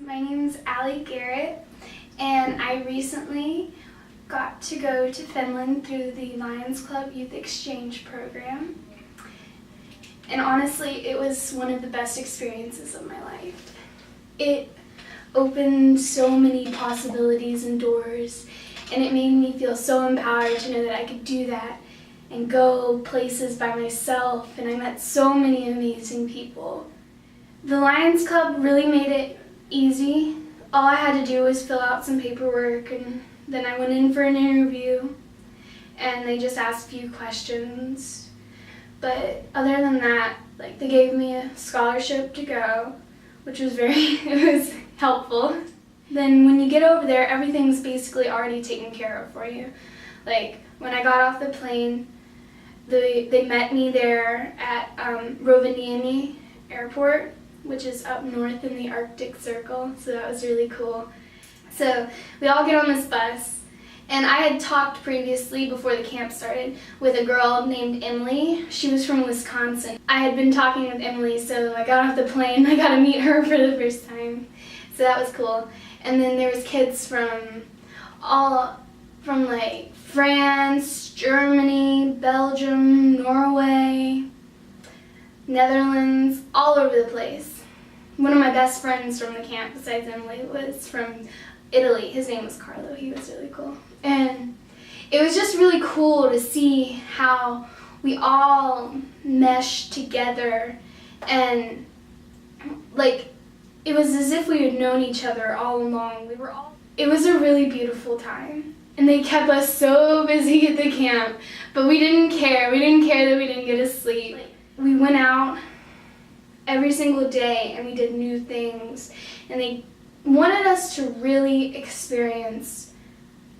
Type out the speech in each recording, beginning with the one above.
My name's Allie Garrett, and I recently got to go to Finland through the Lions Club Youth Exchange Program. And honestly, it was one of the best experiences of my life. It opened so many possibilities and doors, and it made me feel so empowered to know that I could do that and go places by myself, and I met so many amazing people. The Lions Club really made it easy. All I had to do was fill out some paperwork, and then I went in for an interview, and they just asked a few questions. But other than that, they gave me a scholarship to go, which was it was helpful. Then when you get over there, everything's basically already taken care of for you. When I got off the plane, they met me there at Rovaniemi Airport, which is up north in the Arctic Circle, so that was really cool. So we all get on this bus, and I had talked previously, before the camp started, with a girl named Emily. She was from Wisconsin. I had been talking with Emily, so I got off the plane, I got to meet her for the first time. So that was cool. And then there was kids from France, Germany, Belgium, Norway, Netherlands, all over the place. One of my best friends from the camp, besides Emily, was from Italy. His name was Carlo. He was really cool. And it was just really cool to see how we all meshed together, and it was as if we had known each other all along. It was a really beautiful time. And they kept us so busy at the camp, but we didn't care. We didn't care that we didn't get to sleep. We went out every single day and we did new things, and they wanted us to really experience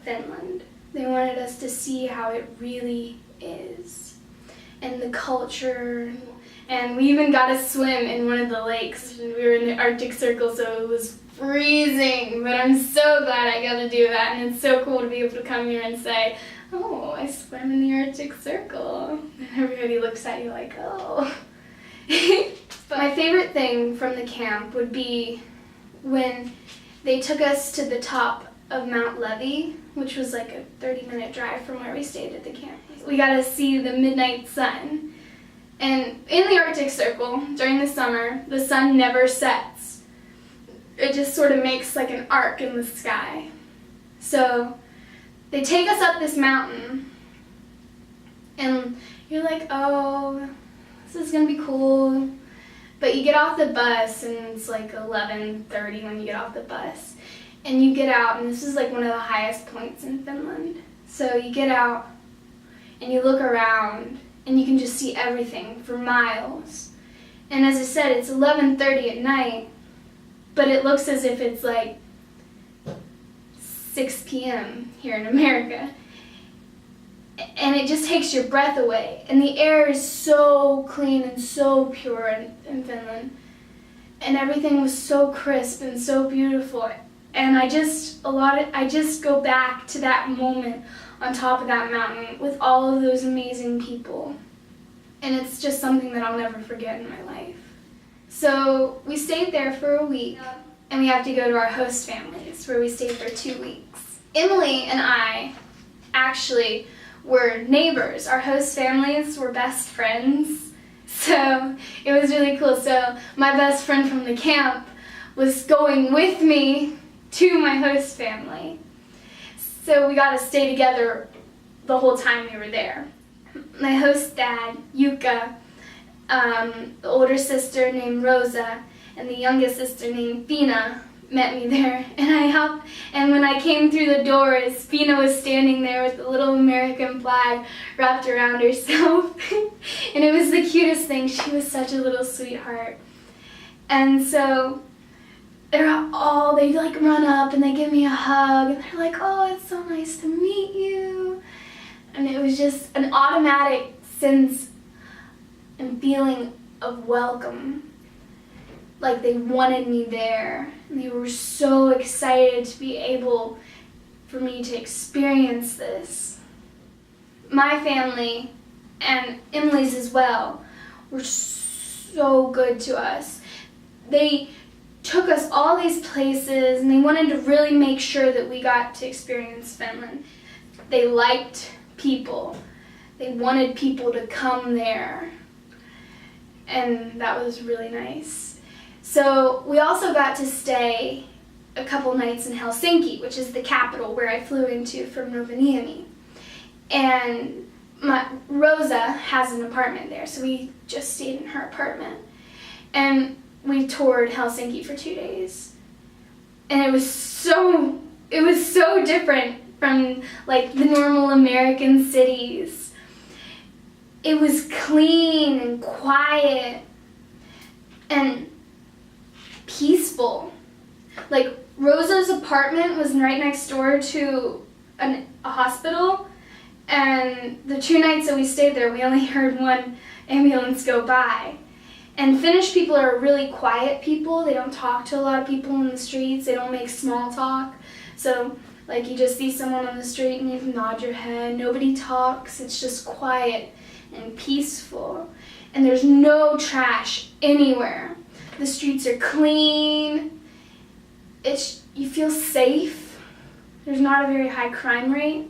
Finland. They wanted us to see how it really is, and the culture, and we even got to swim in one of the lakes. We were in the Arctic Circle, so it was freezing, but I'm so glad I got to do that, and it's so cool to be able to come here and say, oh, I swam in the Arctic Circle. And everybody looks at you like, oh. But my favorite thing from the camp would be when they took us to the top of Mount Levy, which was like a 30-minute drive from where we stayed at the camp. We got to see the midnight sun. And in the Arctic Circle, during the summer, the sun never sets. It just sort of makes like an arc in the sky. So they take us up this mountain, and you're like, oh, this is gonna be cool. But you get off the bus, and it's like 11:30 when you get off the bus. And you get out, and this is like one of the highest points in Finland. So you get out, and you look around, and you can just see everything for miles. And as I said, it's 11:30 at night, but it looks as if it's like 6 p.m. here in America. And it just takes your breath away. And the air is so clean and so pure in Finland. And everything was so crisp and so beautiful. And I just go back to that moment on top of that mountain with all of those amazing people. And it's just something that I'll never forget in my life. So we stayed there for a week, and we have to go to our host families, where we stayed for 2 weeks. Emily and I actually were neighbors. Our host families were best friends, so it was really cool. So my best friend from the camp was going with me to my host family. So we got to stay together the whole time we were there. My host dad, Yuka, the older sister named Rosa, and the youngest sister named Fina met me there, and when I came through the doors, Fina was standing there with the little American flag wrapped around herself. And it was the cutest thing. She was such a little sweetheart. And so they run up and they give me a hug, and they're like, oh, it's so nice to meet you. And it was just an automatic sense and feeling of welcome. Like they wanted me there, and they were so excited to be able for me to experience this. My family, and Emily's as well, were so good to us. They took us all these places, and they wanted to really make sure that we got to experience Finland. They liked people. They wanted people to come there, and that was really nice. So we also got to stay a couple nights in Helsinki, which is the capital where I flew into from Rovaniemi. And Rosa has an apartment there, so we just stayed in her apartment. And we toured Helsinki for 2 days. And it was so different from like the normal American cities. It was clean and quiet and peaceful. Like Rosa's apartment was right next door to a hospital, and the 2 nights that we stayed there, we only heard one ambulance go by. And Finnish people are really quiet people. They don't talk to a lot of people in the streets. They don't make small talk. So like you just see someone on the street and you nod your head. Nobody talks. It's just quiet and peaceful. And there's no trash anywhere. The streets are clean. You feel safe. There's not a very high crime rate.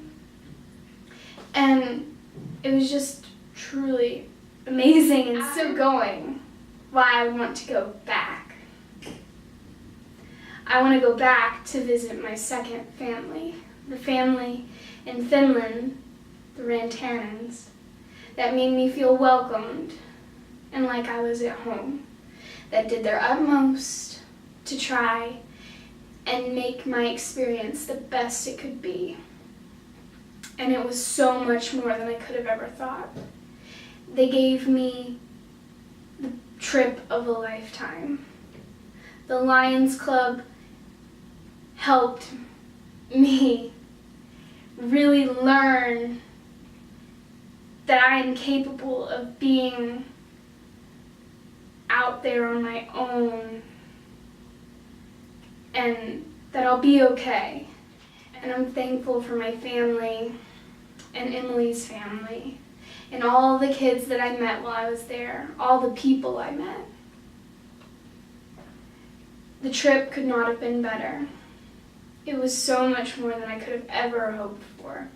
And it was just truly amazing and so going. Why I want to go back. I want to go back to visit my second family, the family in Finland, the Rantanens, that made me feel welcomed and like I was at home, that did their utmost to try and make my experience the best it could be. And it was so much more than I could have ever thought. They gave me the trip of a lifetime. The Lions Club helped me really learn that I am capable of being out there on my own and that I'll be okay. And I'm thankful for my family and Emily's family and all the kids that I met while I was there, all the people I met. The trip could not have been better. It was so much more than I could have ever hoped for.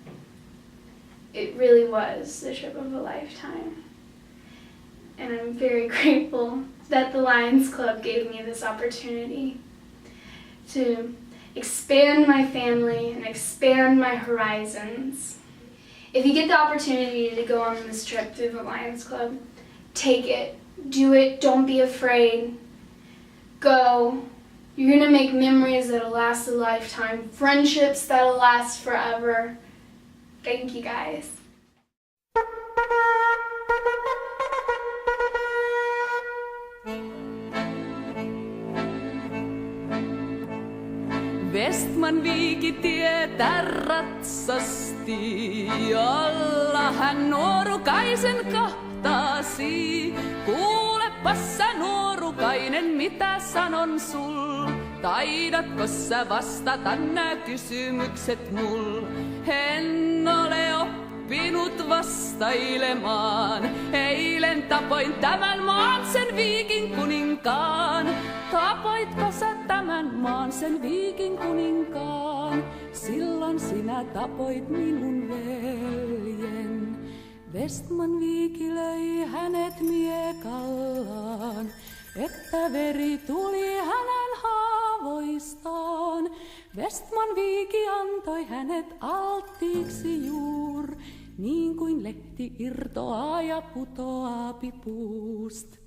It really was the trip of a lifetime. And I'm very grateful that the Lions Club gave me this opportunity to expand my family and expand my horizons. If you get the opportunity to go on this trip through the Lions Club, take it, do it, don't be afraid. Go. You're gonna make memories that'll last a lifetime, friendships that'll last forever. Thank you guys. Vestman Viiki tietää ratsasti, jolla hän nuorukaisen kahtaasi. Kuulepas sä nuorukainen, mitä sanon sul. Taidatko sä vastata nää kysymykset mul? En ole oppinut vastailemaan. Eilen tapoin tämän maan sen Viikin kuninkaan. Tapoitko sä tämän maan sen Viikin kuninkaan? Silloin sinä tapoit minun veljen. Vestman Viiki löi hänet miekallaan, että veri tuli hänen haavoistaan. Vestman Viiki antoi hänet alttiiksi juur, niin kuin lehti irtoaa ja putoaa puusta.